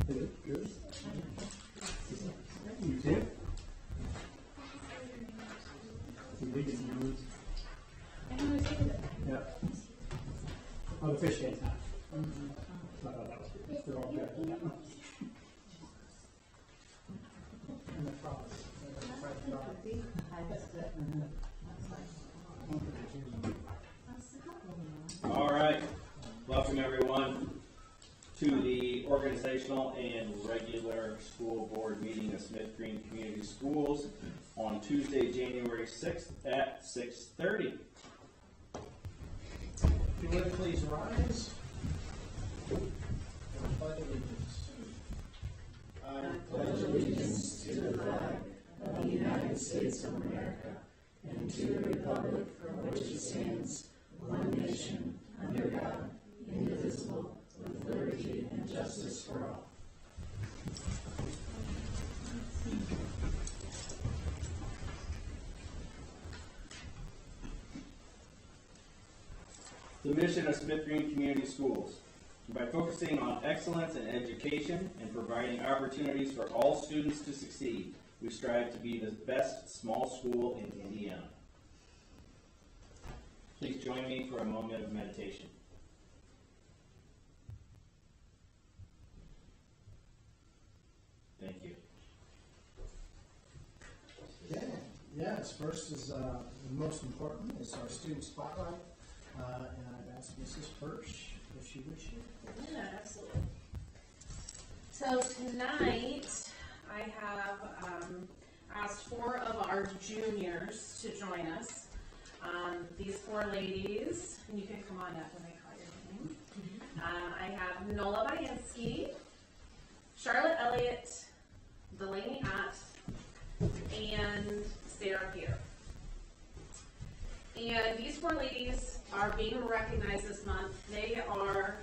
Good. You too? Yeah. Oh, the fish game's not. I thought that was good. They're all good. Yeah. And the frogs. All right. Welcome everyone to the organizational and regular school board meeting of Smith Green Community Schools on Tuesday, January 6th at 6:30. If you would please rise. And pledge allegiance. I pledge allegiance to the flag of the United States of America and to the republic for which it stands, one nation, under God, indivisible, with liberty and justice for all. The mission of Smith Green Community Schools. By focusing on excellence in education and providing opportunities for all students to succeed, we strive to be the best small school in Indiana. Please join me for a moment of meditation. Thank you. Yes, first is the most important is our student spotlight. And I've asked Mrs. Hirsch if she would share. Yeah, absolutely. So tonight, I have asked 4 of our juniors to join us. These 4 ladies, and you can come on up when I call your name. I have Nola Bayansky, Charlotte Elliott, Delaney Ott, and Sarah Peter. And these 4 ladies are being recognized this month. They are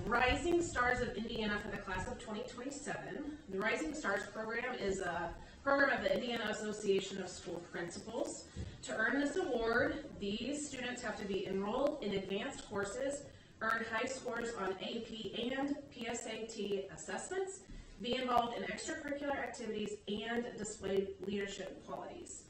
Rising Stars of Indiana for the class of 2027. The Rising Stars program is a program of the Indiana Association of School Principals. To earn this award, these students have to be enrolled in advanced courses, earn high scores on AP and PSAT assessments, be involved in extracurricular activities, and display leadership qualities.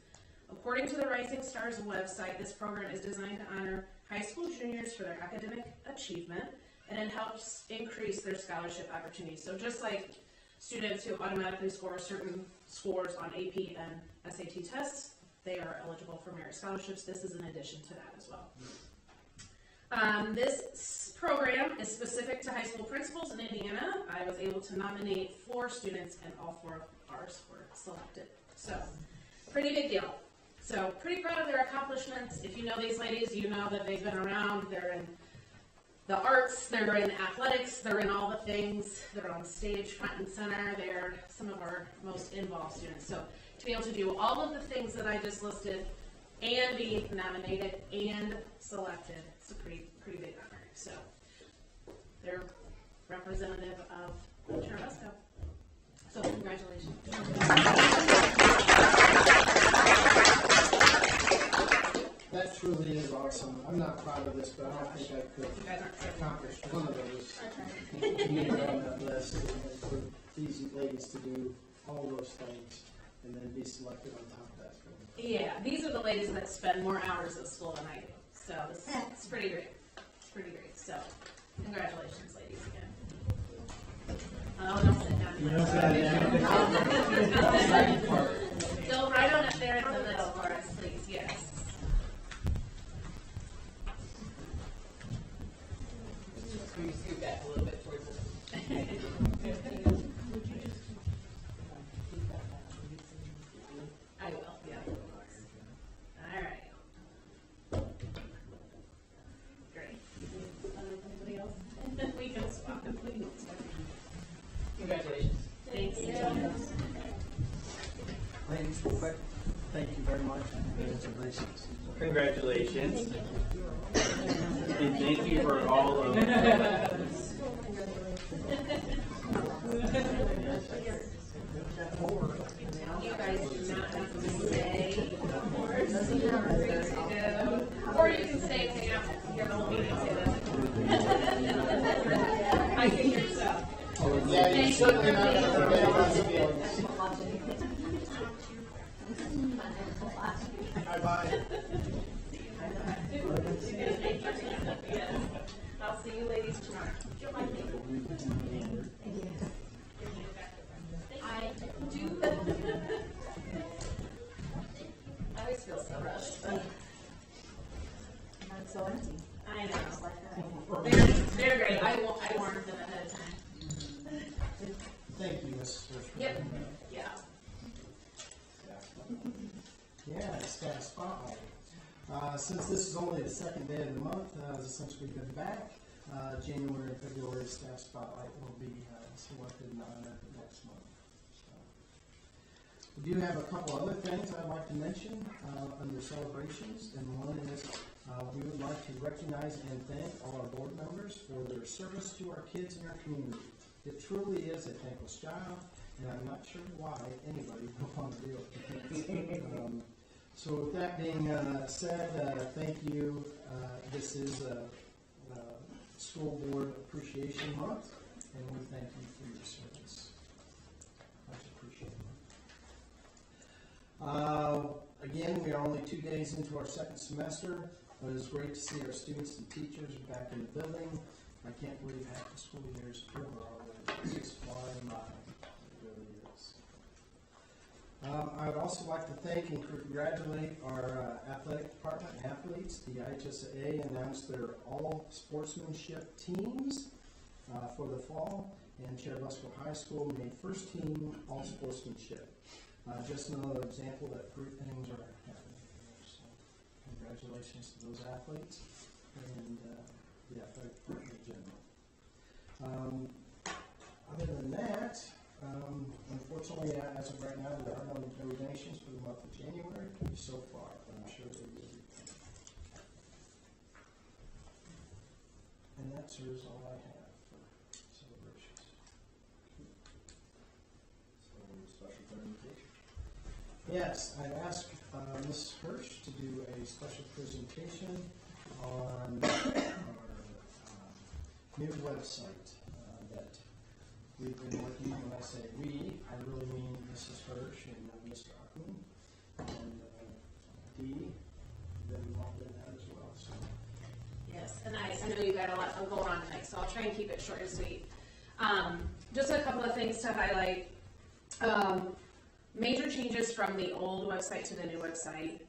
According to the Rising Stars website, this program is designed to honor high school juniors for their academic achievement, and it helps increase their scholarship opportunities. So just like students who automatically score certain scores on AP and SAT tests, they are eligible for merit scholarships. This is in addition to that as well. This program is specific to high school principals in Indiana. I was able to nominate 4 students, and all 4 of ours were selected. So, pretty big deal. So, pretty proud of their accomplishments. If you know these ladies, you know that they've been around. They're in the arts, they're in athletics, they're in all the things. They're on stage, front and center. They're some of our most involved students. So, to be able to do all of the things that I just listed and be nominated and selected, it's a pretty big honor. So, they're representative of Cherubusco. So, congratulations. That truly is awesome. I'm not proud of this, but I don't think I could accomplish one of those to make it on that list. And for these ladies to do all those things and then be selected on top of that. Yeah, these are the ladies that spend more hours at school than I do. So it's pretty great. It's pretty great. So congratulations, ladies, again. Oh, don't sit down. You don't sit down. Go right on up there in the middle for us, please. Yes. Can you scoot back a little bit towards us? I will, yeah. All right. Great. Anybody else? We can swap if we need to. Congratulations. Thank you. Ladies, real quick, thank you very much. Congratulations. Congratulations. And thank you for all of You guys do not have to stay. Or you can stay and hang out here the whole meeting. I can hear stuff. Yeah, you certainly not gonna forget about the feelings. Bye-bye. I'll see you ladies tomorrow. I do. I always feel so rushed. Not so empty. I know. They're great. I warned them ahead of time. Thank you, Mrs. Fisher. Yep. Yeah. Yeah, staff spotlight. Since this is only the second day of the month, since we've been back, January and February staff spotlight will be selected and honored next month. So, we do have a couple other things I'd like to mention under celebrations, and one is we would like to recognize and thank all our board members for their service to our kids in our community. It truly is a thankless job, and I'm not sure why anybody would want to do it. So with that being said, thank you. This is School Board Appreciation Month, and we thank you for your service. Much appreciated. Again, we are only 2 days into our second semester, but it's great to see our students and teachers back in the building. I can't believe half the school year is over already. It's just flying by. It really is. I would also like to thank and congratulate our athletic department athletes. The IHSAA announced their all sportsmanship teams for the fall, and Cherubusco High School made first team all sportsmanship. Just another example that great things are happening here. So congratulations to those athletes and the athletic department in general. Other than that, unfortunately, as of right now, there are no donations for the month of January so far, but I'm sure they will be. And that serves all I have for celebrations. Special presentation. Yes, I'd ask Ms. Hirsch to do a special presentation on our new website that we've been working on. When I say we, I really mean Mrs. Hirsch and Mr. Ackerman and Dee, that involved in that as well. So. Yes, and I know you got a lot going on tonight, so I'll try and keep it short and sweet. Just a couple of things to highlight. Major changes from the old website to the new website.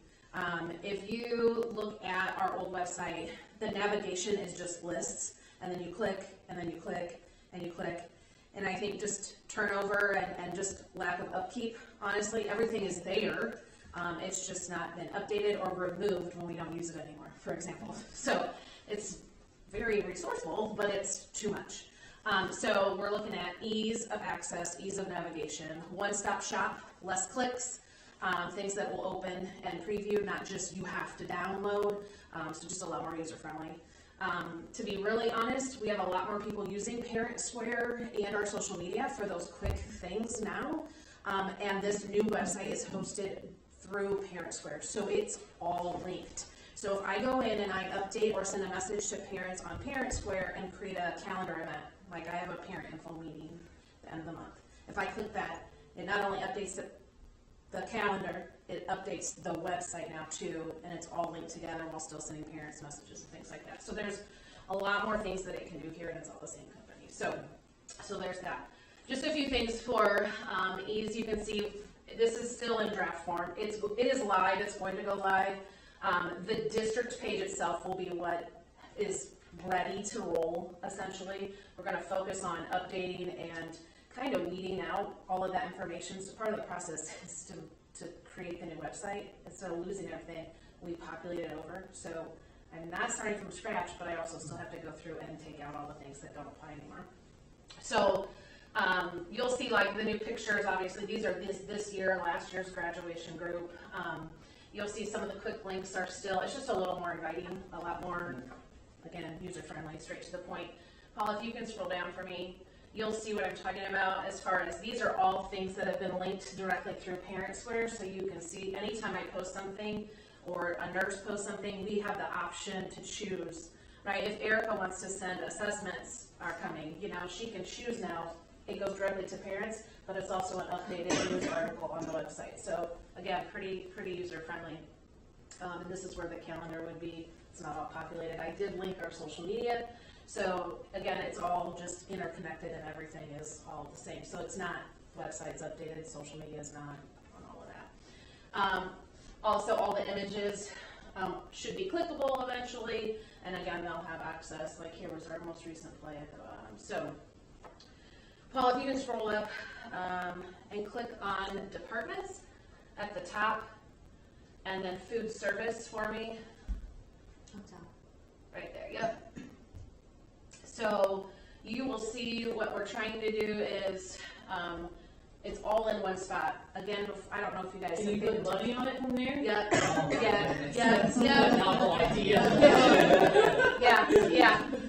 If you look at our old website, the navigation is just lists, and then you click, and then you click, and you click. And I think just turnover and just lack of upkeep, honestly, everything is there. It's just not been updated or removed when we don't use it anymore, for example. So it's very resourceful, but it's too much. So we're looking at ease of access, ease of navigation, one-stop shop, less clicks, things that will open and preview, not just you have to download, so just a lot more user-friendly. To be really honest, we have a lot more people using Parent Square and our social media for those quick things now, and this new website is hosted through Parent Square, so it's all linked. So if I go in and I update or send a message to parents on Parent Square and create a calendar event, like I have a parent info meeting at the end of the month, if I click that, it not only updates the calendar, it updates the website now too, and it's all linked together while still sending parents messages and things like that. So there's a lot more things that it can do here, and it's all the same company. So there's that. Just a few things for ease. You can see this is still in draft form. It is live. It's going to go live. The district page itself will be what is ready to roll, essentially. We're going to focus on updating and kind of weeding out all of that information. So part of the process is to create the new website. Instead of losing everything, we populate it over. So I'm not starting from scratch, but I also still have to go through and take out all the things that don't apply anymore. So you'll see like the new pictures, obviously these are this year, last year's graduation group. You'll see some of the quick links are still, it's just a little more inviting, a lot more, again, user-friendly, straight to the point. Paul, if you can scroll down for me, you'll see what I'm talking about as far as these are all things that have been linked directly through Parent Square, so you can see anytime I post something or a nurse posts something, we have the option to choose, right? If Erica wants to send assessments are coming, you know, she can choose now it goes directly to parents, but it's also an updated news article on the website. So again, pretty user friendly. And this is where the calendar would be. It's not all populated. I did link our social media. So again, it's all just interconnected and everything is all the same. So it's not websites updated, social media is not, on all of that. Also, all the images should be clickable eventually. And again, they'll have access. Like here was our most recent play at the bottom. So Paul, if you can scroll up and click on departments at the top, and then food service for me. Right there, yep. So you will see what we're trying to do is, it's all in one spot. Again, I don't know if you guys Can you put money on it from there? Yeah,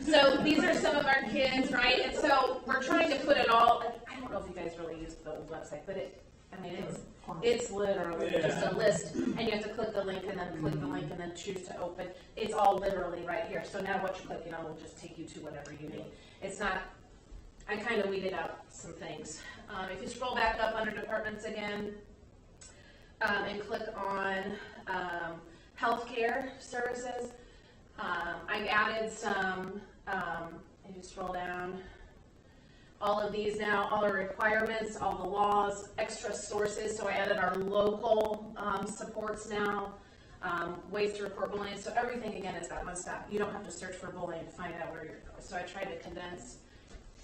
So these are some of our kids, right? And so we're trying to put it all, I don't know if you guys really use the old website, but it's literally just a list, and you have to click the link and then click the link and then choose to open. It's all literally right here. So now what you click, will just take you to whatever you need. It's not, I kind of weeded out some things. If you scroll back up under departments again, and click on healthcare services, I added some, if you scroll down, all of these now, all the requirements, all the laws, extra sources. So I added our local supports now, ways to report bullying. So everything, again, is that one stop. You don't have to search for bullying to find out where you're going. So I tried to condense.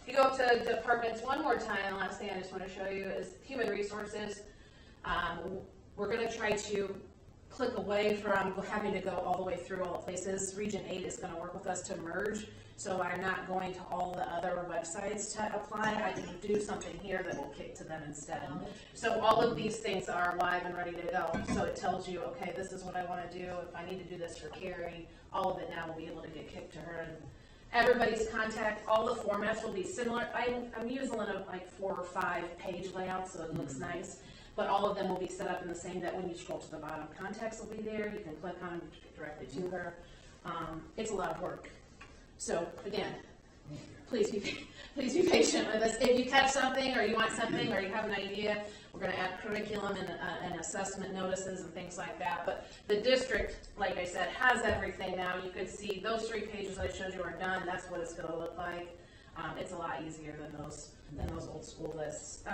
If you go up to departments one more time, the last thing I just want to show you is human resources. We're going to try to click away from having to go all the way through all the places. Region 8 is going to work with us to merge. So I'm not going to all the other websites to apply. I can do something here that will kick to them instead. So all of these things are live and ready to go. So it tells you, okay, this is what I want to do. If I need to do this for Carrie, all of it now will be able to get kicked to her. And everybody's contact, all the formats will be similar. I'm using like 4 or 5 page layouts, so it looks nice. But all of them will be set up in the same, that when you scroll to the bottom, contacts will be there. You can click on them to get directly to her. It's a lot of work. So again, please be patient with us. If you catch something or you want something or you have an idea, we're going to add curriculum and assessment notices and things like that. But the district, like I said, has everything now. You could see those 3 pages I showed you are done. That's what it's going to look like. It's a lot easier than those old school lists.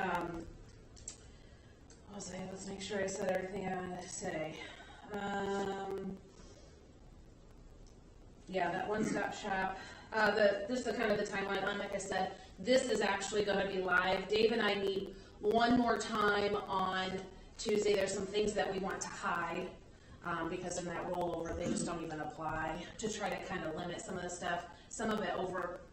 Let's make sure I said everything I wanted to say. Yeah, that one-stop shop. Just the kind of the timeline on, like I said, this is actually going to be live. Dave and I meet one more time on Tuesday. There's some things that we want to hide because in that rollover, they just don't even apply, to try to kind of limit some of the stuff. Some of it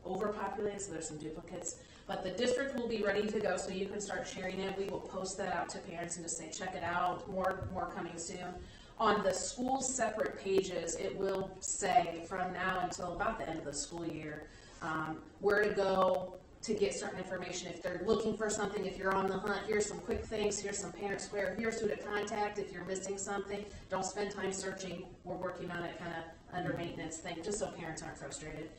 overpopulated, so there's some duplicates. But the district will be ready to go, so you can start sharing it. We will post that out to parents and just say, check it out. More coming soon. On the school separate pages, it will say from now until about the end of the school year where to go to get certain information. If they're looking for something, if you're on the hunt, here's some quick things, here's some parent square, here's who to contact if you're missing something. Don't spend time searching. We're working on it kind of under maintenance thing, just so parents aren't frustrated.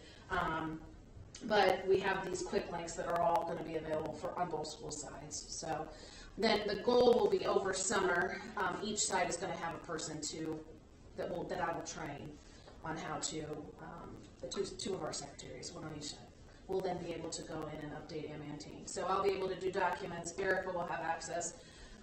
But we have these quick links that are all going to be available on both school sides. So then the goal will be over summer. Each side is going to have a person that I will train on how to. The two of our secretaries, one on each side, will then be able to go in and update and maintain. So I'll be able to do documents. Erica will have access.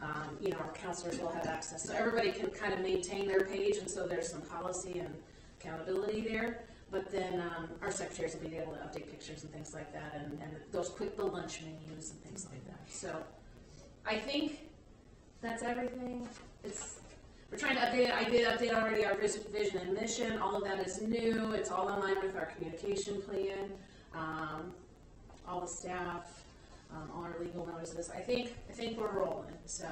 Our counselors will have access. So everybody can kind of maintain their page, and so there's some policy and accountability there. But then our secretaries will be able to update pictures and things like that, and those the lunch menus and things like that. So I think that's everything. We're trying to update it. I did update already our vision and mission. All of that is new. It's all in line with our communication plan. All the staff, all our legal notices. I think we're rolling. So,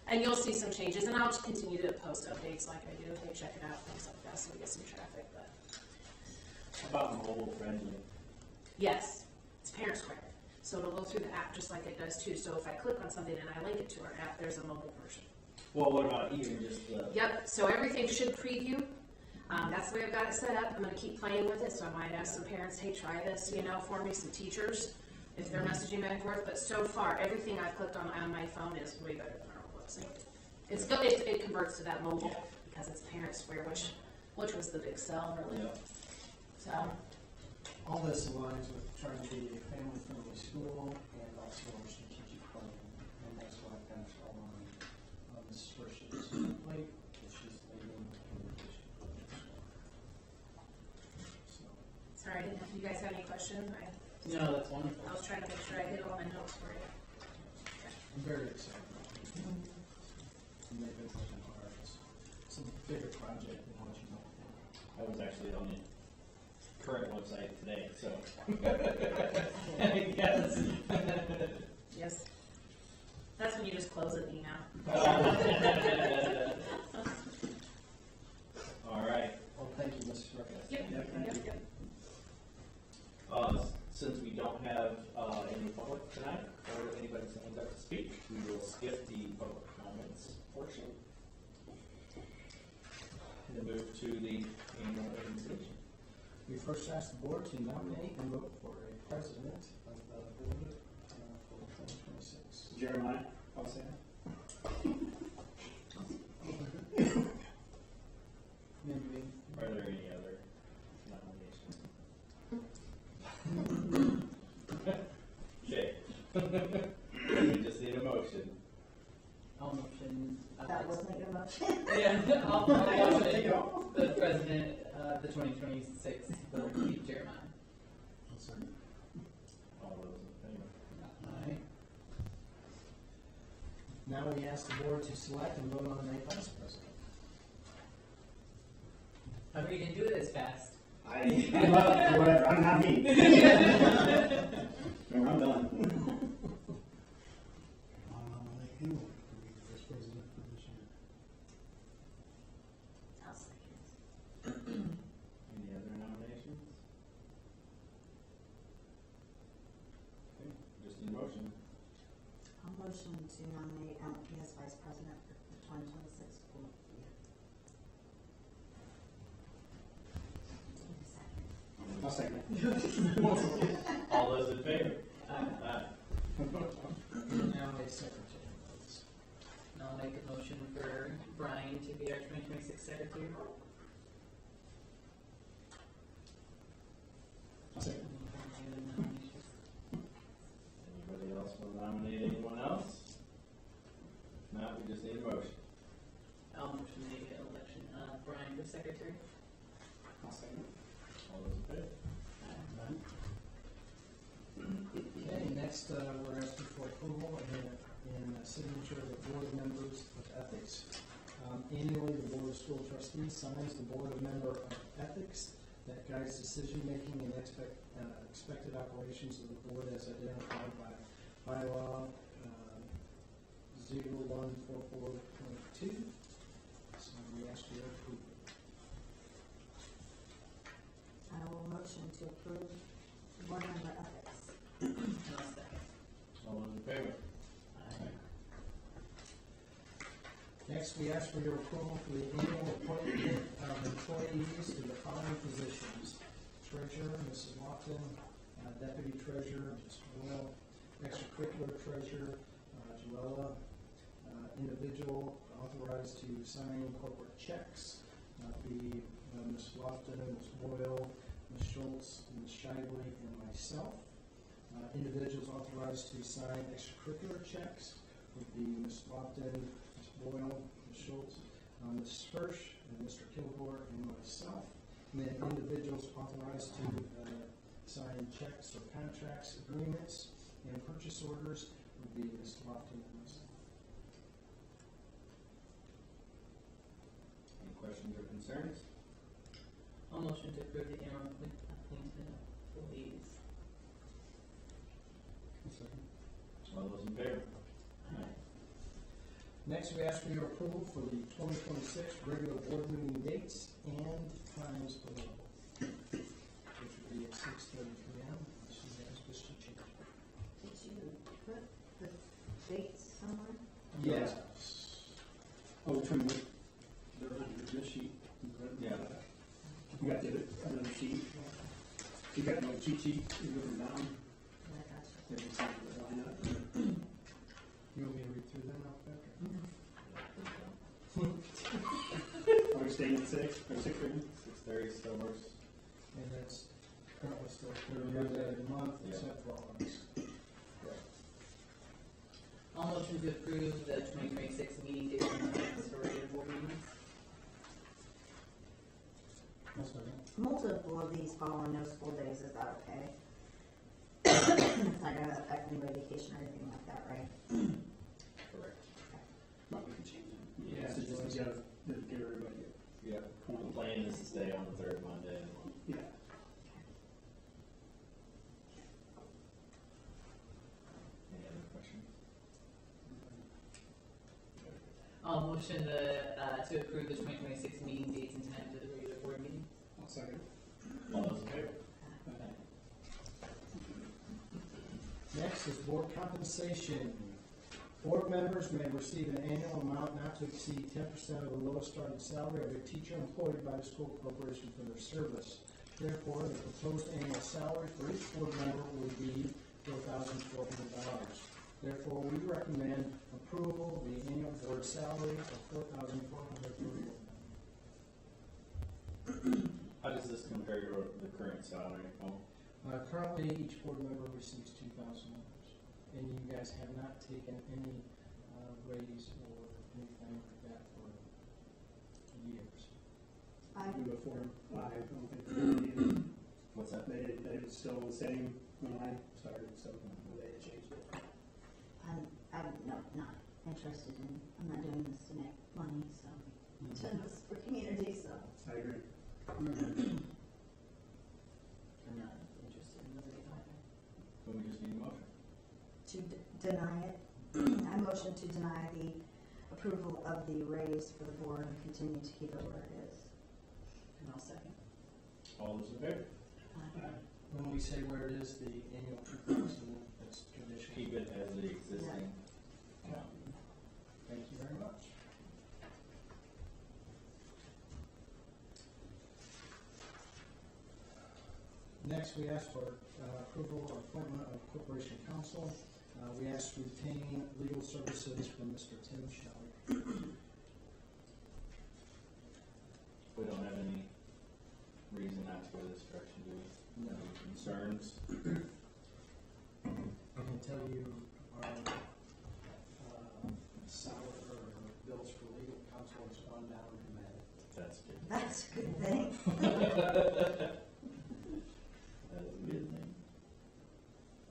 and you'll see some changes, and I'll just continue to post updates like I do. Hey, check it out, things like that, so we get some traffic. But how about mobile friendly? Yes, it's Parent Square. So it'll go through the app just like it does too. So if I click on something and I link it to our app, there's a mobile version. Well, what about even just the... Yep, so everything should preview. That's the way I've got it set up. I'm going to keep playing with it, so I might ask some parents, hey, try this, for me, some teachers. if they're messaging back and forth, but so far, everything I've clicked on my phone is way better than our website. It's good, it converts to that mobile, because it's Parent Square, which was the big sell, really. Yeah. So, All this aligns with trying to be a family-friendly school and also our strategic plan. And that's why I kind of fell on this first year's plate, which is leading communication. So, sorry, you guys have any questions? No, that's wonderful. I was trying to make sure I hit all my notes for you. I'm very excited. And they've been working hard. It's a bigger project than what you know. I was actually on the current website today, so. Yes. Yes. That's when you just close it, you know. All right. Well, thank you, Mr. Rucker. Yep. Since we don't have any public tonight, or if anybody signs up to speak, we will skip the public comments portion and move to the annual organization. We first asked the board to nominate and vote for a president of the board for 2026. Jeremiah, I'll say that. Maybe. Are there any other nominations? Jay. We just need a motion. I'll motion. That wasn't your motion. Yeah, I'll motion the president of the 2026 will be Jeremiah. All those in favor? Aye. Now we ask the board to select and vote on a vice president. I mean, you didn't do it as fast. I love whatever. I'm not me. No, I'm done. Who will be the vice president for this year? I'll second. Any other nominations? Okay, just need a motion. I'll motion to nominate Alec as vice president for the 2026 school year. Second. I'll second. All those in favor? Aye. Now a secretary. And I'll make a motion for Brian to be our 2026 secretary. I'll second. Any other nominations? Anybody else want to nominate anyone else? If not, we just need a motion. I'll motion the election of Brian for secretary. I'll second. All those in favor? None. Okay, next we're asking for approval and signature of the board members of ethics. Annually, the Board of School Trustees signs the Board of Member of Ethics that guides decision-making and expected operations of the board as identified by bylaw 0144.2. So we ask your approval. I will motion to approve board member ethics. And I'll second. All those in favor? Aye. Next, we ask for your approval for the annual appointment of employees to the following positions: treasurer, Mrs. Lofton, deputy treasurer, Mr. Boyle, extracurricular treasurer, Joella, individual authorized to sign corporate checks, be Ms. Lofton, Ms. Boyle, Ms. Schultz, Ms. Shively, and myself. Individuals authorized to sign extracurricular checks would be Ms. Lofton, Ms. Boyle, Ms. Schultz, Ms. Spursh, and Mr. Kilgore, and myself. And then individuals authorized to sign checks or contracts, agreements, and purchase orders would be Ms. Lofton and myself. Any questions or concerns? I'll motion to approve the annual appointment of employees. All those in favor? Aye. Next, we ask for your approval for the 2026 regular board meeting dates and times below, which would be at 6:30 p.m. She has just to change. Did you put the dates somewhere? Yes. Oh, which one? This sheet. Yeah. You got the other sheet. You got no cheat sheet. You go down. Yeah, I got you. Maybe something to line up. You want me to read through them real quick? Are we staying at 6 or 6:30? 6:30 still works. And that's currently still 30 days out of the month, Yeah. except for August. I'll motion to approve the 2026 meeting dates and times for regular board meetings. Multiple of these fall on no school days, is that okay? It's not gonna affect anybody vacation or anything like that, right? Correct. But we can change it. Yeah. So just to get everybody. Yeah. The plan is to stay on the third Monday of the month. Yeah. Any other questions? I'll motion to approve the 2026 meeting dates and times of the regular board meeting. I'll second. All those in favor? Next is board compensation. Board members may receive an annual amount not to exceed 10% of the lowest starting salary of a teacher employed by the school corporation for their service. Therefore, the proposed annual salary for each board member would be $4,400. Therefore, we recommend approval of the annual board salary of $4,400. How does this compare to the current salary? Oh, Currently, each board member receives $2,000, and you guys have not taken any raise or anything like that for years. I, Before, I don't think they what's that? it was still the same when I started, so they had changed it. I'm not interested in, I'm not doing this to make money, so, I'm doing this for community, so. I agree. I'm not interested in those either. So we just need a motion. To deny it, I motion to deny the approval of the raise for the board and continue to keep it where it is. And I'll second. All those in favor? When we say where it is, the annual 2,000, that's traditional. Keep it as the existing. Thank you very much. Next, we ask for approval of appointment of corporation counsel. We ask to retain legal services from Mr. Tim Shelley. We don't have any reason not to go this direction, do we? No concerns? I can tell you our salary or bills for legal counsel has gone down dramatically. That's good. That's a good thing. That is a good thing.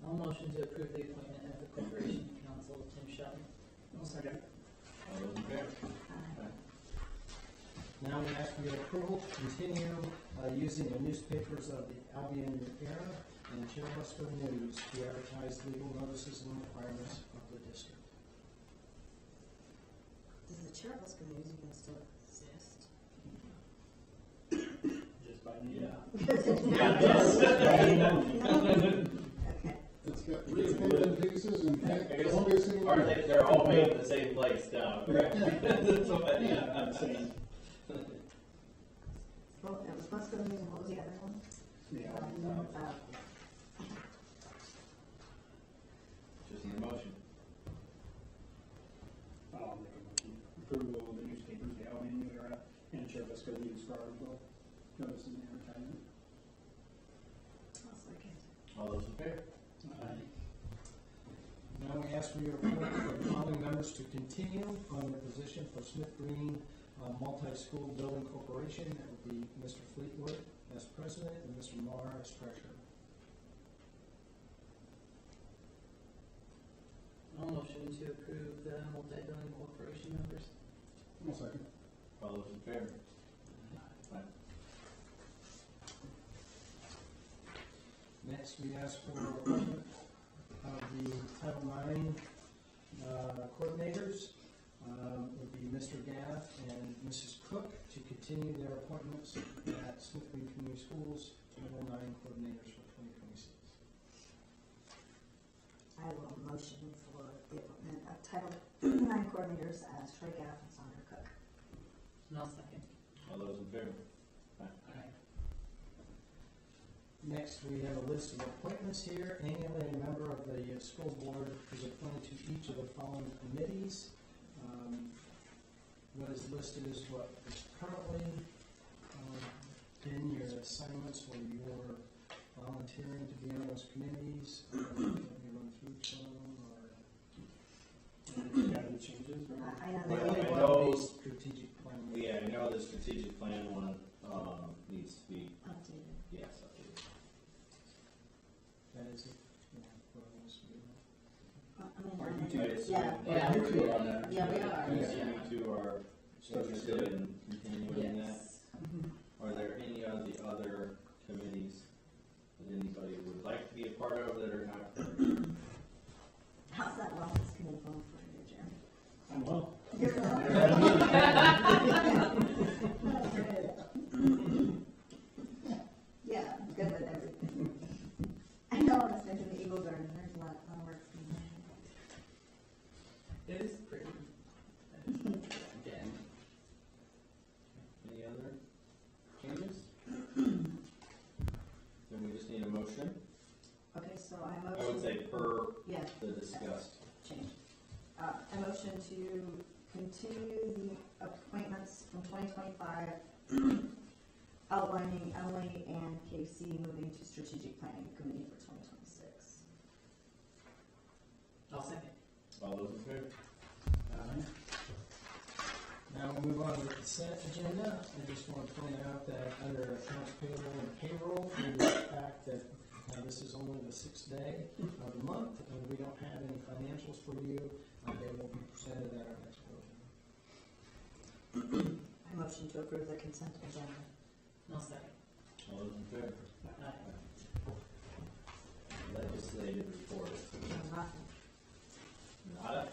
I'll motion to approve the appointment of the corporation counsel, Tim Shelton. I'll second. All those in favor? Now we ask for your approval to continue using the newspapers of the Albion Era and Chilliwack News to advertise legal notices and requirements of the district. Does the Cherubusco News even still exist? Just by name. Yeah. Okay. It's got three opinion pieces and I guess- Columbia City. They're all made in the same place down, correct? That's what I- Yeah, I'm saying, Well, it was Musco News and what was the other one? yeah. Just need a motion. I'll make a motion. Approval of the newspapers, the Albion Era, and Chilliwack News for article notices and advertising. I'll second. All those in favor? Now we ask for your approval for the following members to continue on their position for Smith Green Multi-School Building Corporation. That would be Mr. Fleetwood as president and Mr. Marr as treasurer. I'll motion to approve the multi-building corporation members. I'll second. All those in favor? Aye. Next, we ask for appointment of the Title IX coordinators. Would be Mr. Gaff and Mrs. Cook to continue their appointments at Smith Green Community Schools, Title IX coordinators for 2026. I will motion for the appointment of Title IX coordinators as Troy Gaff and Sandra Cook. And I'll second. All those in favor? Aye. Next, we have a list of appointments here. Annually, a member of the school board is appointed to each of the following committees. What is listed is what is currently in your assignments where you're volunteering to be on those committees. Let me run through some, Got any changes? I know or that. I know- strategic plan. Yeah, I know the strategic plan one, needs to be, Updated. yes, updated. That is it. Yeah, what else we have? Are you I two? assume- Yeah. Yeah. you two are on that. Yeah, we are. I assume you two are interested in continuing that. Yes. Are there any of the other committees that anybody would like to be a part of that are not current? How's that wellness committee going for you, Jeremy? I'm well. You're well. Yeah, good with everything. I know I was thinking the Eagle Garden, there's a lot of work. It is pretty. Again. Any other changes? Then we just need a motion. Okay, so I I would motion, say per yeah, the discussed. change. I motion to continue the appointments from 2025, outlining Emily and Casey moving to strategic planning committee for 2026. I'll second. All those in favor? Now we'll move on to the consent agenda. I just want to point out that under accounts payable and payroll, due to the fact that this is only the 6th day of the month, and we don't have any financials for you, they will be presented at our next board. I motion to approve the consent agenda. I'll second. All those in favor? Aye. Legislative report. Nothing. Nada?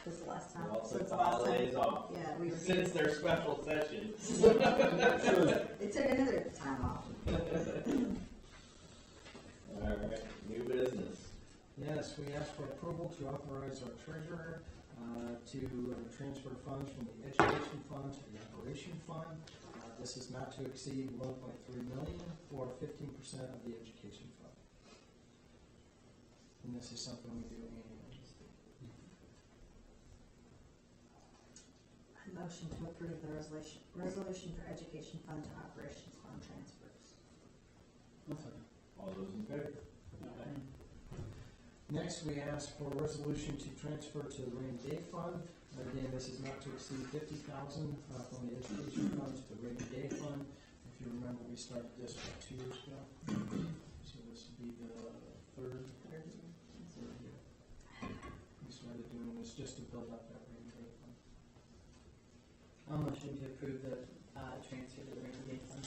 This is the last time. We all Since took the the last time. holidays off. Yeah, we Since their special session. They took another time off. All right, new business. Yes, we ask for approval to authorize our treasurer to transfer funds from the education fund to the operation fund. This is not to exceed $1.3 million for 15% of the education fund. And this is something we do annually. I motion to approve the resolution for education fund to operations fund transfers. I'll second. All those in favor? Next, we ask for a resolution to transfer to the rainy day fund. Again, this is not to exceed $50,000 from the education fund to the rainy day fund. If you remember, we started this about 2 years ago. So this would be the third year. We started doing this just to build up that rainy day fund. I'll motion to approve the transfer to the rainy day fund.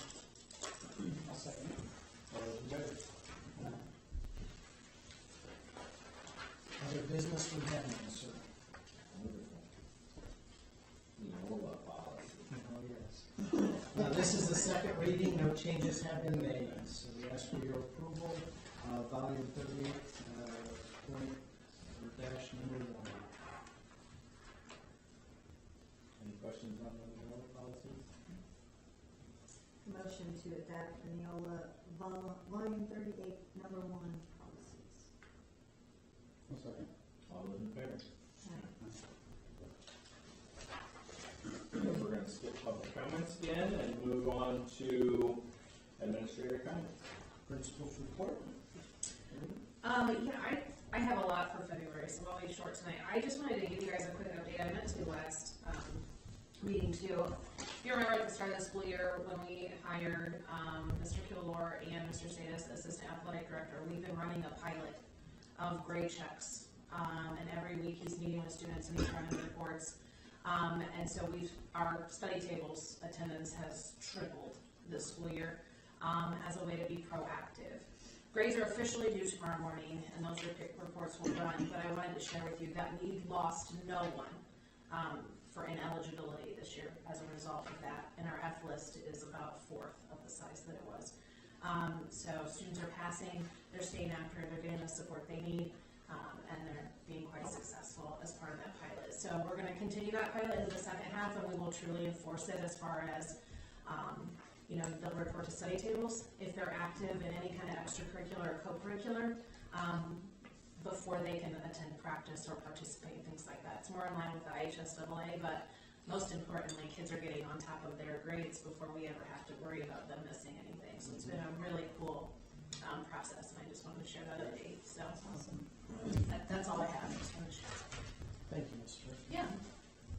I'll second. All those in favor? Other business we have, none, sir. Wonderful. NOLA policy. Oh, yes. Now, this is the second reading, no changes have been made, so we ask for your approval, volume 38, point, or dash number 1. Any questions on the NOLA policies? Motion to adapt the Neola volume 38, number 1 policies. I'll second. All those in favor? Aye. We're going to skip public comments again and move on to administrator comments. Principal's report. Yeah, I have a lot for February, so I'll be short tonight. I just wanted to give you guys a quick update. I meant to last meeting too. If you remember at the start of the school year when we hired Mr. Kilgore and Mr. Status, assistant athletic director, we've been running a pilot of grade checks. And every week he's meeting with students and he's running reports. And so our study tables attendance has tripled this school year as a way to be proactive. Grades are officially due tomorrow morning, and those reports will run, but I wanted to share with you that we lost no one for ineligibility this year as a result of that, and our F list is about 1/4 of the size that it was. So students are passing, they're staying after, they're getting the support they need, and they're being quite successful as part of that pilot. So we're going to continue that pilot into the second half, and we will truly enforce it as far as they'll report to study tables if they're active in any kind of extracurricular or co-curricular, before they can attend practice or participate, things like that. It's more in line with the IHSAA, but most importantly, kids are getting on top of their grades before we ever have to worry about them missing anything. So it's been a really cool process, and I just wanted to share that update. So that's all I have. Just wanted to share. Thank you, Ms. Tripp. Yeah.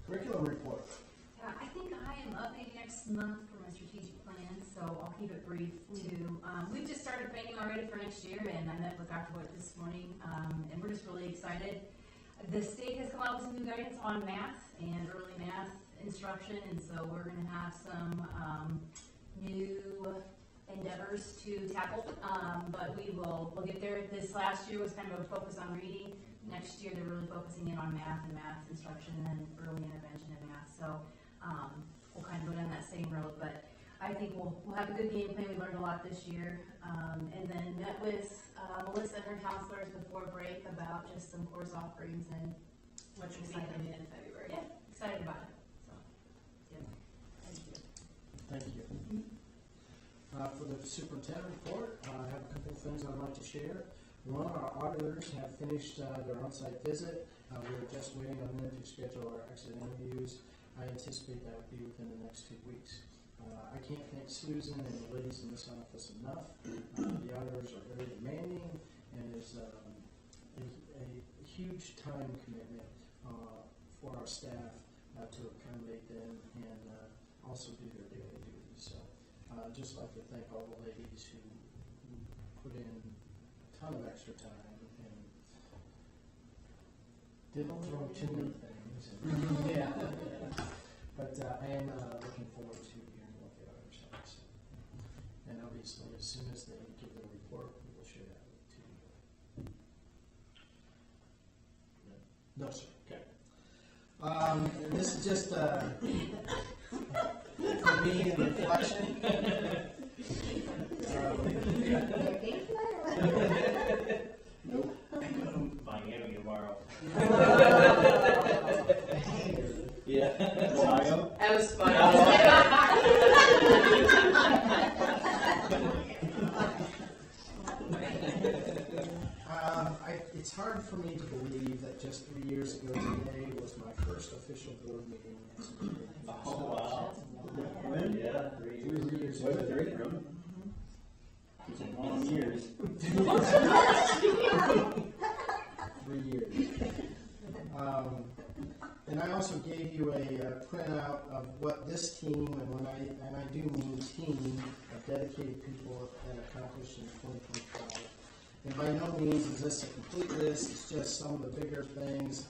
Curriculum report. I think I am up maybe next month for my strategic plan, so I'll keep it brief too. We've just started planning already for next year, and I met with Dr. White this morning, and we're just really excited. The state has come out with some new guidance on math and early math instruction, and so we're going to have some new endeavors to tackle, but we'll get there. This last year was kind of a focus on reading. Next year they're really focusing in on math and math instruction and early intervention in math. So we'll kind of go down that same road, but I think we'll have a good game plan. We learned a lot this year, and then met with Melissa and her counselors before break about just some course offerings and Which will be coming in February. yeah, excited about it. So, yeah. Thank you. Thank you. For the superintendent report, I have a couple of things I'd like to share. One, our auditors have finished their on-site visit. We're just waiting on them to schedule our exit interviews. I anticipate that will be within the next 2 weeks. I can't thank Susan and the ladies in this office enough. The auditors are very demanding, and there's a huge time commitment for our staff to accommodate them and also do their daily duties. So I'd just like to thank all the ladies who put in a ton of extra time and didn't throw too many things. Yeah. But I am looking forward to hearing what the others have to say. And obviously, as soon as they give their report, we will share that to you. No, sir. Okay. This is just for me an reflection. Nope. Miami tomorrow. Yeah. That was fun. It's hard for me to believe that just 3 years ago today was my first official board meeting. Oh, wow. Yeah, 3 years Was ago. it 3? It's a long years. 3 years. And I also gave you a printout of what this team, and I do mean team, of dedicated people have accomplished in 2025. And by no means is this a complete list, it's just some of the bigger things.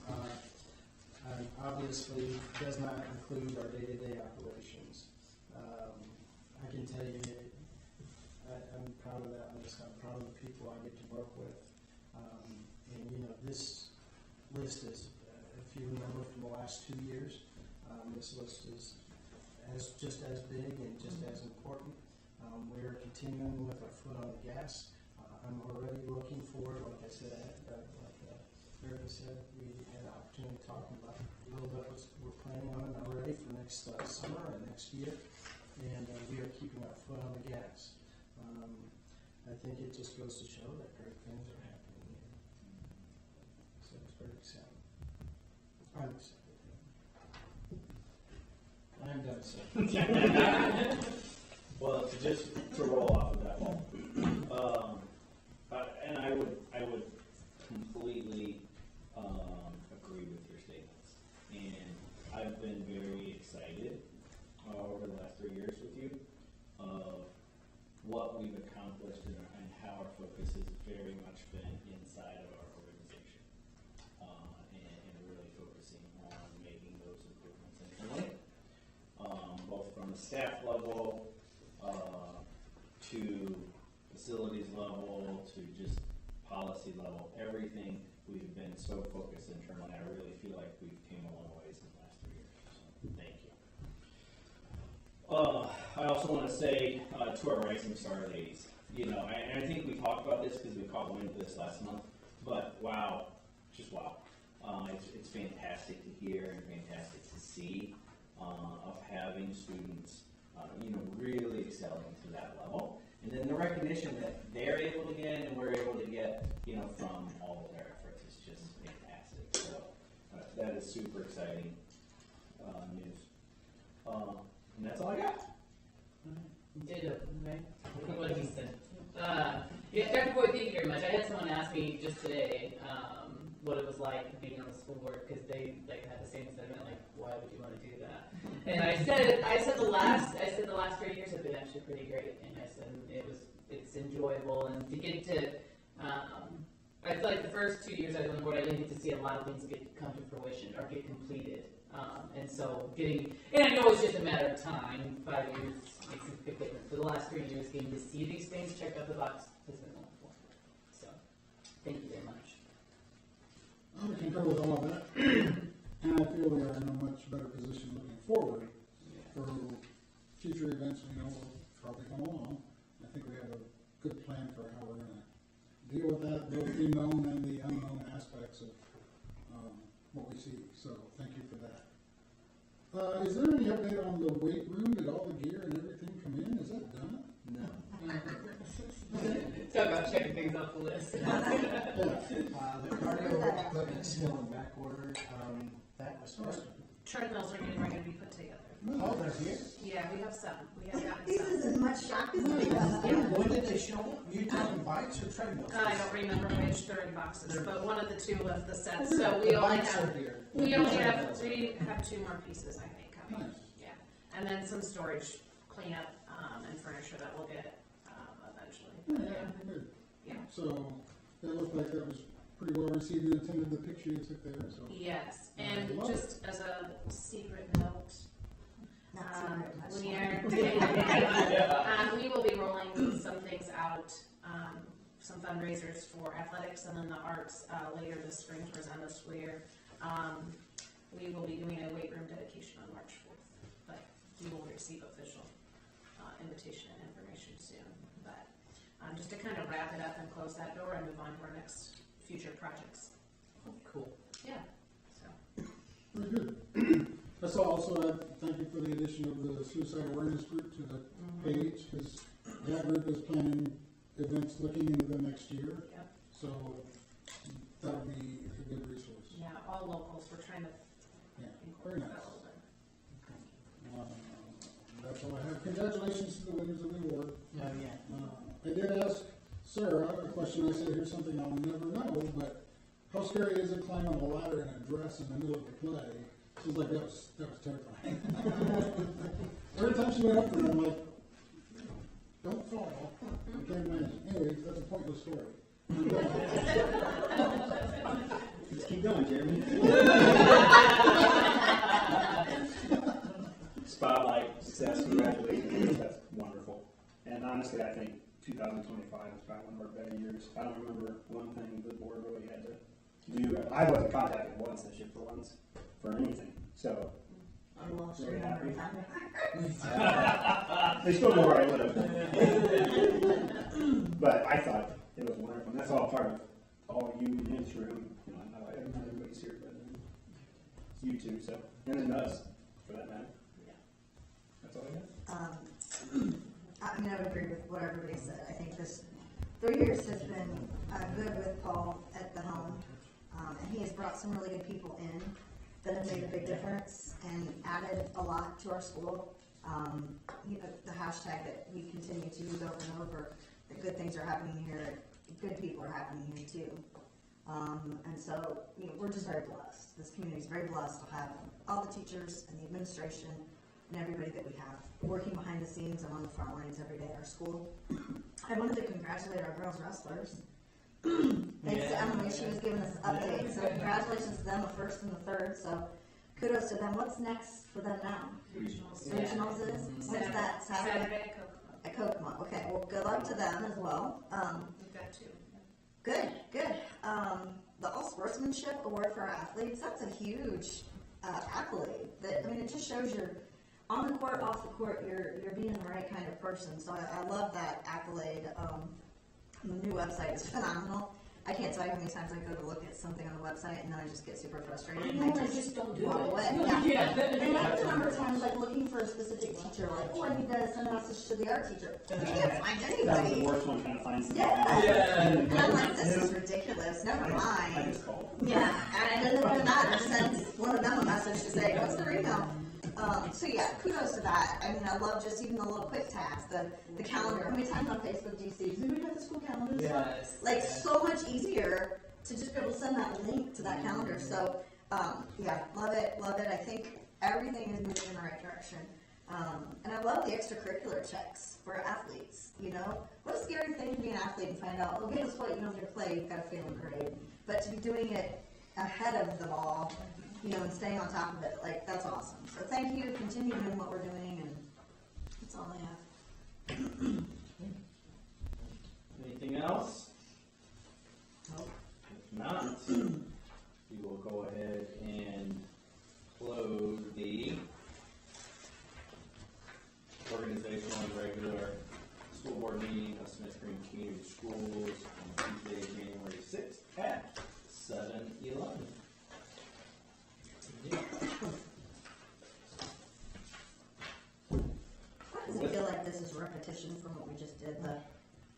Obviously, does not include our day-to-day operations. I can tell you, I'm proud of that list. I'm proud of the people I get to work with. And this list is, if you remember from the last 2 years, this list is just as big and just as important. We are continuing with our foot on the gas. I'm already looking forward, like I said, like Erica said, we had an opportunity to talk about a little bit what we're planning on already for next summer and next year, and we are keeping our foot on the gas. I think it just goes to show that great things are happening here. So it's very exciting. I'm excited. I'm done, sir. Well, just to roll off of that one, and I would completely agree with your statements. And I've been very excited over the last 3 years with you of what we've accomplished and how our focus has very much been inside of our organization, and really focusing on making those improvements internally, both from the staff level to facilities level to just policy level. Everything we've been so focused internally. I really feel like we've came a long ways in the last 3 years. So thank you. I also want to say to our Rising Star ladies, and I think we talked about this because we caught wind of this last month, but wow, just wow. It's fantastic to hear and fantastic to see of having students really excelling to that level. And then the recognition that they're able to get and we're able to get, from all of their efforts is just fantastic. So that is super exciting news. And that's all I got. Ditto, right? What he said. Yeah, Dr. Boyd, thank you very much. I had someone ask me just today what it was like being on the school board, because they had the same sentiment, like, why would you want to do that? And I said the last 3 years have been actually pretty great, and I said it's enjoyable, and to get to I feel like the first 2 years I was on the board, I didn't get to see a lot of things come to fruition or get completed. And so and I know it's just a matter of time, 5 years makes a big difference. For the last 3 years, getting to see these things checked off the box has been wonderful. So, thank you very much. I would concur with all of that, and I feel we are in a much better position looking forward for future events will probably come along. I think we have a good plan for how we're going to deal with that, both the known and the unknown aspects of what we see. So thank you for that. Is there any update on the weight room? Did all the gear and everything come in? Is that done? No. Talk about checking things off the list. The cardio equipment's still in back order. That was supposed to. Treadmills are getting ready to be put together. Oh, they're here? Yeah, we have some. We have gotten This some. is as much shock as it When did they show up? You talking bikes or treadmills? I don't remember which they're in boxes, but one of the two of the sets. So The we only bikes are have here. we have 2 more pieces, I think, coming. Nice. Yeah, and then some storage cleanup and furniture that we'll get eventually. Yeah, good. Yeah. So that looked like that was pretty well received and attended the picture you took there. So Yes, and Love just as a secret note, we will be rolling some things out, some fundraisers for athletics and then the arts later this spring towards the end of the school year. We will be doing a weight room dedication on March 4th, but you will receive official invitation and information soon. But just to kind of wrap it up and close that door and move on to our next future projects. Cool. Yeah. So. very good. I saw also, thank you for the addition of the suicide awareness group to the page, because that group is planning events looking into the next year. Yep. So that'll be a good resource. Yeah, all locals. We're trying to Yeah, very incorporate nice. that a little bit. That's all I have. Congratulations to the winners of the award. Oh, yeah. I did ask Sarah a question. I said, here's something I'll never know, but how scary is it climbing a ladder in a dress in the middle of the play? She was like, that was terrifying. Every time she went up there, I'm like, don't fall. I can't imagine. Anyways, that's a pointless story. Let's keep going, Jeremy. Spotlight, success, congratulations. That's wonderful. And honestly, I think 2025 is probably one of our better years. I don't remember one thing the board really had to do. I wasn't contacted once this year for anything. So, I'm well sure very happy. happy. They still know where I live. But I thought it was wonderful. And that's all part of all of you in this room. Not everybody's here, but you two. So, and then us, for that matter. Yeah. That's all I got. I mean, I would agree with what everybody said. I think this 3 years has been good with Paul at the helm, and he has brought some really good people in that have made a big difference and added a lot to our school. The hashtag that we continue to use over and over, that good things are happening here, good people are happening here too. And so, we're just very blessed. This community is very blessed to have all the teachers and the administration and everybody that we have working behind the scenes and on the front lines every day at our school. I wanted to congratulate our girls wrestlers. Thanks to Emily, she was giving us updates. So congratulations to them, the first and the third. So kudos to them. What's next for them now? Regionals. Regionals is? When's that? Saturday? At Kokomo. At Kokomo. Okay, well, good luck to them as well. We've got 2. Good. The All Sportsmanship Award for our athletes, that's a huge accolade. It just shows you're on the court, off the court, you're being the right kind of person. So I love that accolade. The new website is phenomenal. I can't tell you how many times I go to look at something on the website and then I just get super frustrated. I and know, I just don't do walk it. away. Yeah. And I remember times like looking for a specific teacher, like, oh, I need to send a message to the art teacher. You can't find That was the anybody. worst one, trying to find something. Yeah. Yeah. And I'm like, this is ridiculous, never I mind. just called. Yeah, and it doesn't even matter, send one of them a message to say, what's their email? So yeah, kudos to that. I mean, I love just even the little quick tasks, the calendar. How many times on Facebook do you see, does anybody have the school calendar? Yes. Like, so much easier to just be able to send that link to that calendar. So, yeah, love it. I think everything is moving in the right direction. And I love the extracurricular checks for athletes, you know? What a scary thing to be an athlete and find out, oh, guess what, you know, if you're play, you've got a failing grade. But to be doing it ahead of the ball, you know, and staying on top of it, like, that's awesome. So thank you, continue doing what we're doing, and that's all I have. Anything else? Nope. If not, we will go ahead and close the organizational and regular school board meeting of Smith Green Community Schools on Tuesday, January 6th at 7:11. Why does it feel like this is repetition from what we just did, the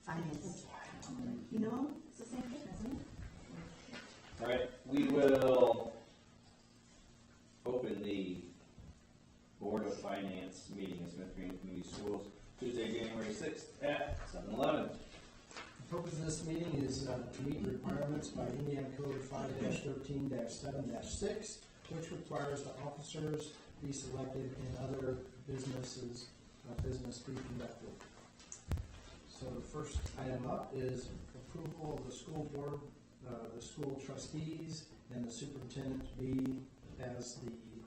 finance? You know, it's the same thing, isn't it? All right, we will open the Board of Finance meeting of Smith Green Community Schools Tuesday, January 6th at 7:11. The purpose of this meeting is to meet requirements by Indiana Code 5-13-7-6, which requires the officers be selected and other business be conducted. So the first item up is approval of the school board, the school trustees, and the superintendent to be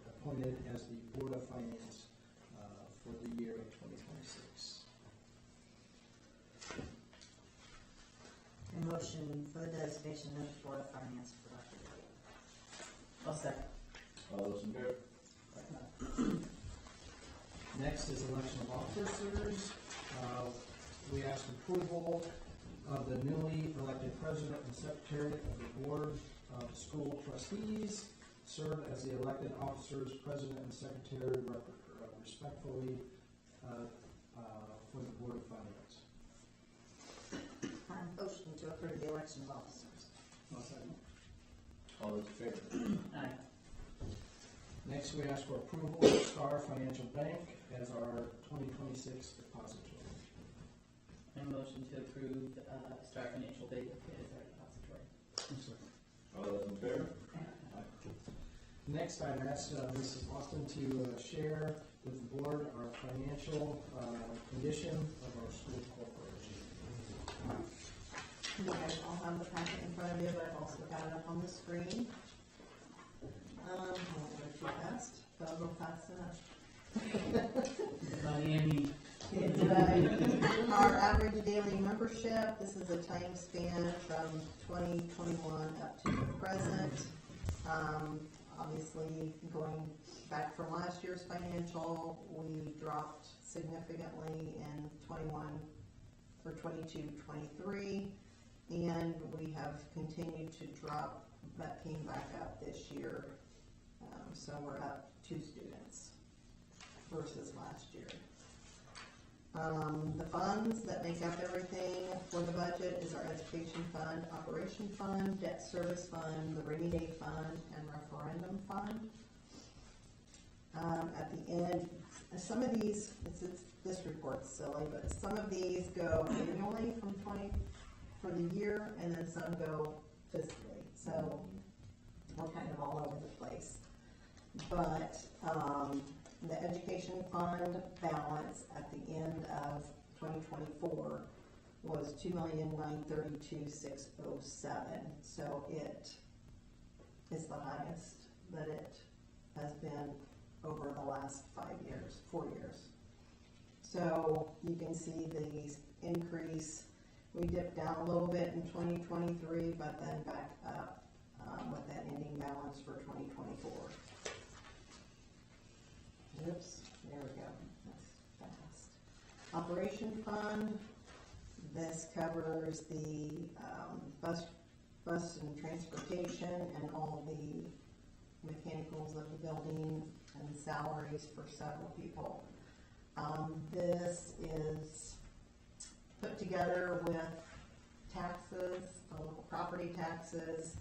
appointed as the Board of Finance for the year of 2026. A motion for the designation of the Board of Finance for Dr. I'll second. All those in favor? Next is election of officers. We ask approval of the newly elected president and secretary of the Board of School Trustees, serve as the elected officers, president and secretary respectfully for the Board of Finance. Motion to approve the election of officers. All those in favor? Aye. Next, we ask for approval of Star Financial Bank as our 2026 depository. And motion to approve Star Financial Bank as our depository. All those in favor? Next, I'd ask Mrs. Austin to share with the board our financial condition of our school corporation. You guys all have the packet in front of you, but I've also got it up on the screen. I won't go too fast, but I'll go fast enough. Miami. Our average daily membership, this is a time span from 2021 up to the present. Obviously, going back from last year's financial, we dropped significantly in 21 for 22-23, and we have continued to drop, but came back up this year. So we're up 2 students versus last year. The funds that make up everything for the budget is our education fund, operation fund, debt service fund, the rainy day fund, and referendum fund. At the end, some of these, this report's silly, but some of these go annually for the year, and then some go fiscally. So we're kind of all over the place. But the education fund balance at the end of 2024 was $2,932,607. So it is the highest that it has been over the last 4 years. So you can see the increase. We dipped down a little bit in 2023, but then back up with that ending balance for 2024. Oops, there we go. That's fast. Operation fund. This covers the bus bus and transportation and all the mechanicals of the building and salaries for several people. This is put together with taxes, the local property taxes,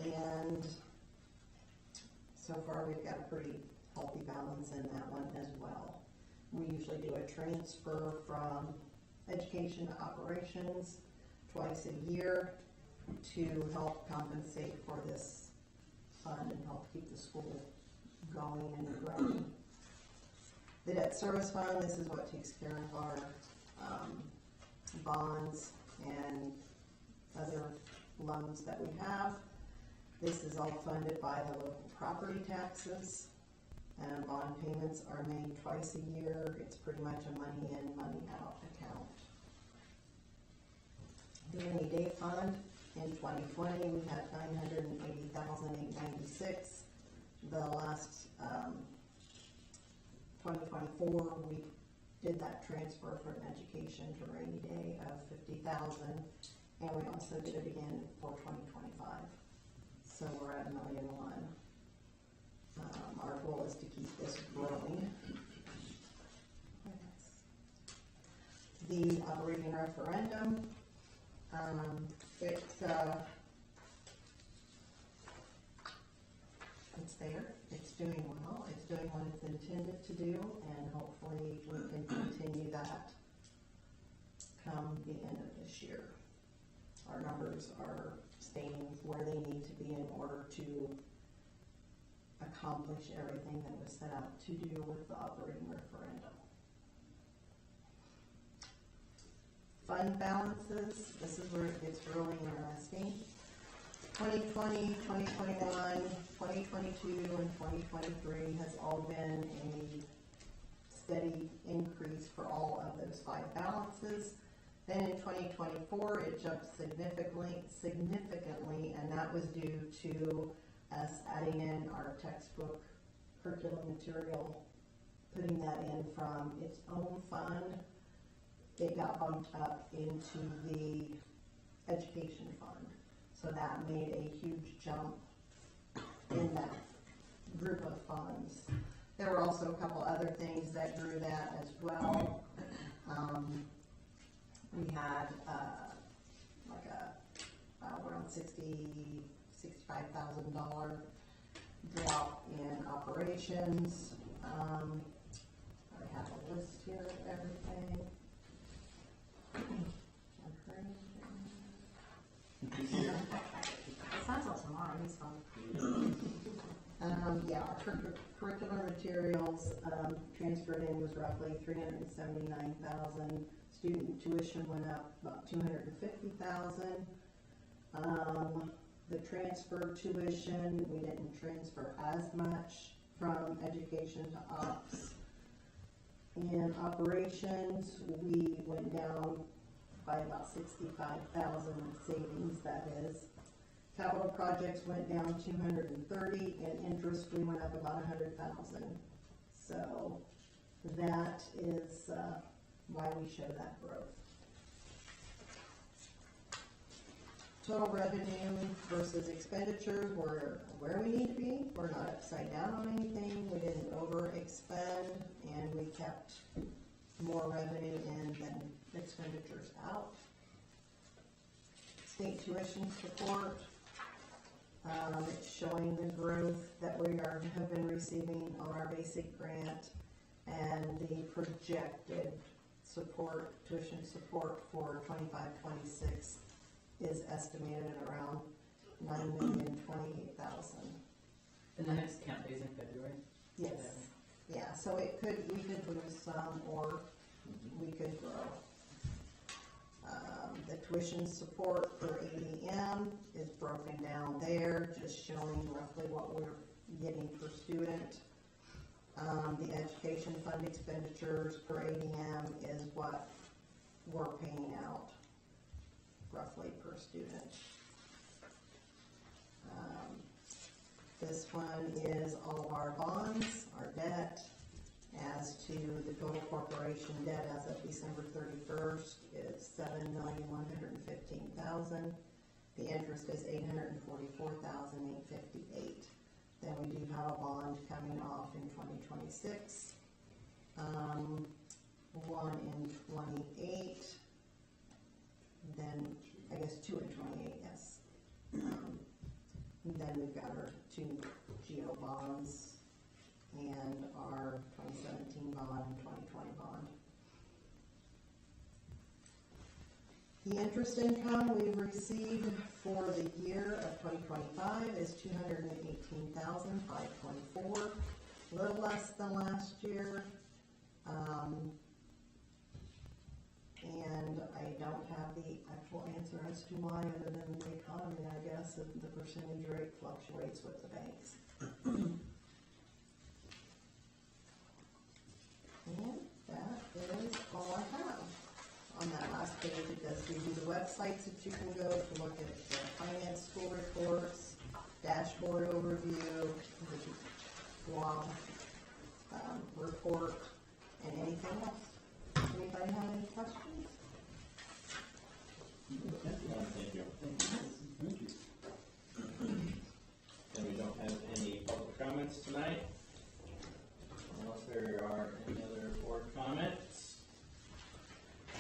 and so far we've got a pretty healthy balance in that one as well. We usually do a transfer from education to operations twice a year to help compensate for this fund and help keep the school going and growing. The debt service fund, this is what takes care of our bonds and other loans that we have. This is all funded by the local property taxes, and bond payments are made twice a year. It's pretty much a money in, money out account. The rainy day fund, in 2020, we had $980,896. The last 2024, we did that transfer from education to rainy day of $50,000, and we also did it again for 2025. So we're at $1,000,001. Our goal is to keep this growing. The operating referendum, it's there, it's doing well, it's doing what it's intended to do, and hopefully we can continue that come the end of this year. Our numbers are staying where they need to be in order to accomplish everything that was set out to do with the operating referendum. Fund balances, this is where it gets really interesting. 2020, 2021, 2022, and 2023 has all been a steady increase for all of those 5 balances. Then in 2024, it jumped significantly, and that was due to us adding in our textbook curriculum material, putting that in from its own fund. It got bumped up into the education fund. So that made a huge jump in that group of funds. There were also a couple other things that grew that as well. We had around $65,000 drop in operations. I have a list here of everything. It's not till tomorrow, he's fine. Yeah, our curriculum materials transferred in was roughly $379,000. Student tuition went up about $250,000. The transfer tuition, we didn't transfer as much from education to ops. In operations, we went down by about $65,000 savings, that is. Capital projects went down $230,000, and interest we went up about $100,000. So that is why we show that growth. Total revenue versus expenditures, we're where we need to be. We're not upside down on anything. We didn't over expend, and we kept more revenue in than expenditures out. State tuition support, it's showing the growth that we have been receiving on our basic grant, and the projected support, tuition support for 25-26 is estimated at around $9,028,000. And the next count is in February? Yes. Yeah, so we could lose some, or we could grow. The tuition support for ADM is broken down there, just showing roughly what we're getting per student. The education fund expenditures for ADM is what we're paying out roughly per student. This one is all of our bonds, our debt. As to the total corporation debt as of December 31st is $7,115,000. The interest is $844,858. Then we do have a bond coming off in 2026, one in 28, then I guess two in 28, yes. Then we've got our two GO bonds and our 2017 bond and 2020 bond. The interest income we've received for the year of 2025 is $218,524, a little less than last year. And I don't have the actual answer as to why, other than the economy, I guess, and the percentage rate fluctuates with the banks. And that is all I have. On that last page, it does give you the websites that you can go to look at the finance school reports, dashboard overview, the blog report, and anything else. Anybody have any questions? Thank you. Thank you. And we don't have any public comments tonight. Unless there are any other board comments,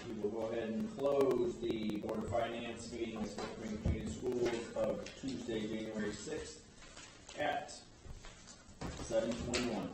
we will go ahead and close the Board of Finance meeting with Smith Green Community Schools of Tuesday, January 6th at 7:21.